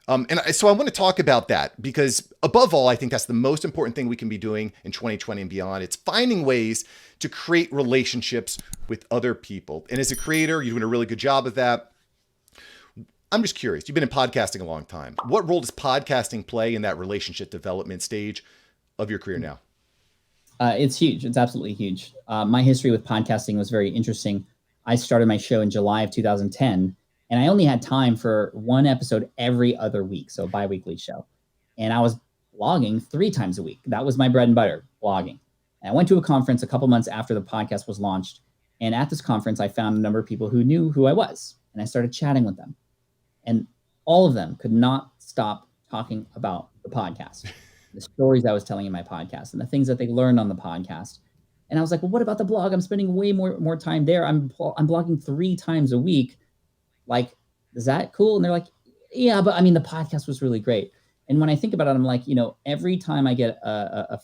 So I want to talk about that because above all, I think that's the most important thing we can be doing in 2020 and beyond. It's finding ways to create relationships with other people. And as a creator, you're doing a really good job of that. I'm just curious. You've been in podcasting a long time. What role does podcasting play in that relationship development stage of your career now? It's huge. It's absolutely huge. My history with podcasting was very interesting. I started my show in July of 2010, and I only had time for one episode every other week, so a bi-weekly show. And I was blogging 3 times a week. That was my bread and butter, blogging. And I went to a conference a couple months after the podcast was launched. And at this conference, I found a number of people who knew who I was, and I started chatting with them. And all of them could not stop talking about the podcast, the stories I was telling in my podcast, and the things that they learned on the podcast. And I was like, well, what about the blog? I'm spending way more time there. I'm blogging 3 times a week. Like, is that cool? And they're like, yeah, but I mean, the podcast was really great. And when I think about it, I'm like, every time I get a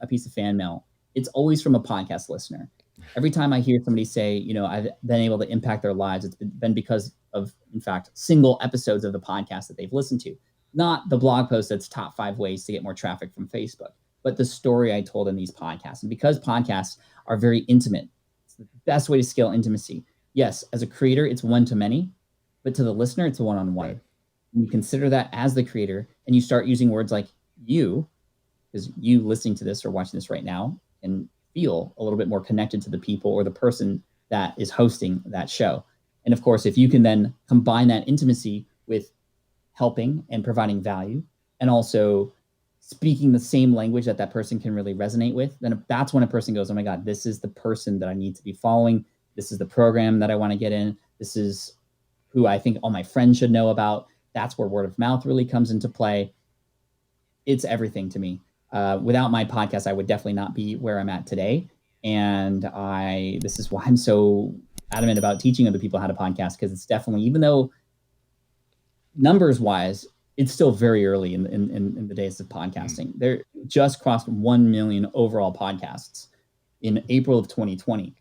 piece of fan mail, it's always from a podcast listener. Every time I hear somebody say, I've been able to impact their lives, it's been because of, in fact, single episodes of the podcast that they've listened to, not the blog post that's top 5 ways to get more traffic from Facebook, but the story I told in these podcasts. And because podcasts are very intimate, it's the best way to scale intimacy. Yes, as a creator, it's one to many, but to the listener, it's a one-on-one. Right. You consider that as the creator, and you start using words like you, because you listening to this or watching this right now and feel a little bit more connected to the people or the person that is hosting that show. And of course, if you can then combine that intimacy with helping and providing value and also speaking the same language that person can really resonate with, then that's when a person goes, oh my God, this is the person that I need to be following. This is the program that I want to get in. This is who I think all my friends should know about. That's where word of mouth really comes into play. It's everything to me. Without my podcast, I would definitely not be where I'm at today. And this is why I'm so adamant about teaching other people how to podcast, because it's definitely, even though numbers wise, it's still very early in the days of podcasting. They're just crossed 1 million overall podcasts in April of 2020.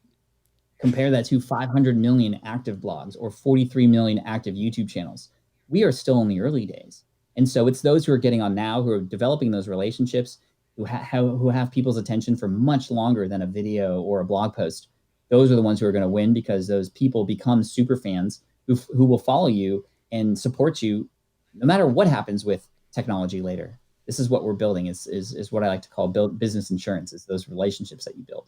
Compare that to 500 million active blogs or 43 million active YouTube channels. We are still in the early days. And so it's those who are getting on now, who are developing those relationships, who have people's attention for much longer than a video or a blog post. Those are the ones who are going to win, because those people become super fans who will follow you and support you no matter what happens with technology later. This is what we're building, is what I like to call business insurance, is those relationships that you build.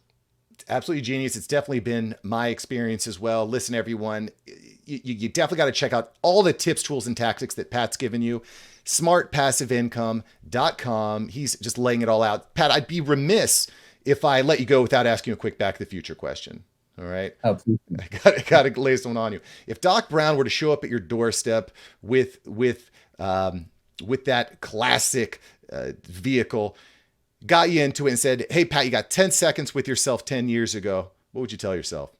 Absolutely genius. It's definitely been my experience as well. Listen, everyone, you definitely got to check out all the tips, tools, and tactics that Pat's given you. smartpassiveincome.com. He's just laying it all out. Pat, I'd be remiss if I let you go without asking you a quick Back to the Future question. All right. Oh, I got to lay someone on you. If Doc Brown were to show up at your doorstep with that classic vehicle, got you into it and said, hey, Pat, you got 10 seconds with yourself 10 years ago, what would you tell yourself?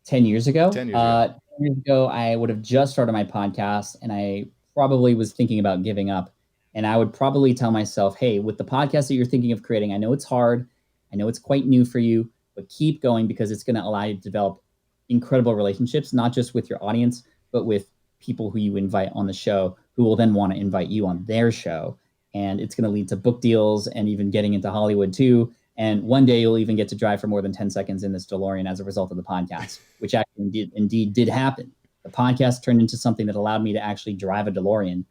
10 years ago? 10 years ago. 10 years ago, I would have just started my podcast, and I probably was thinking about giving up. And I would probably tell myself, hey, with the podcast that you're thinking of creating, I know it's hard. I know it's quite new for you, but keep going, because it's going to allow you to develop incredible relationships, not just with your audience, but with people who you invite on the show, who will then want to invite you on their show. And it's going to lead to book deals and even getting into Hollywood too. And one day you'll even get to drive for more than 10 seconds in this DeLorean as a result of the podcast, which actually indeed did happen. The podcast turned into something that allowed me to actually drive a DeLorean.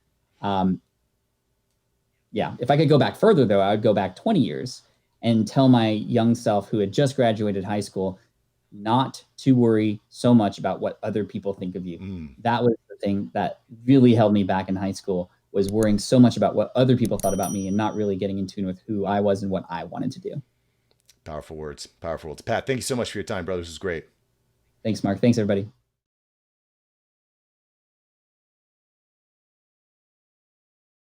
If I could go back further, though, I would go back 20 years and tell my young self, who had just graduated high school, not to worry so much about what other people think of you. That was the thing that really held me back in high school, was worrying so much about what other people thought about me and not really getting in tune with who I was and what I wanted to do. Powerful words. Powerful words. Pat, thank you so much for your time, brother. This was great. Thanks, Mark. Thanks, everybody.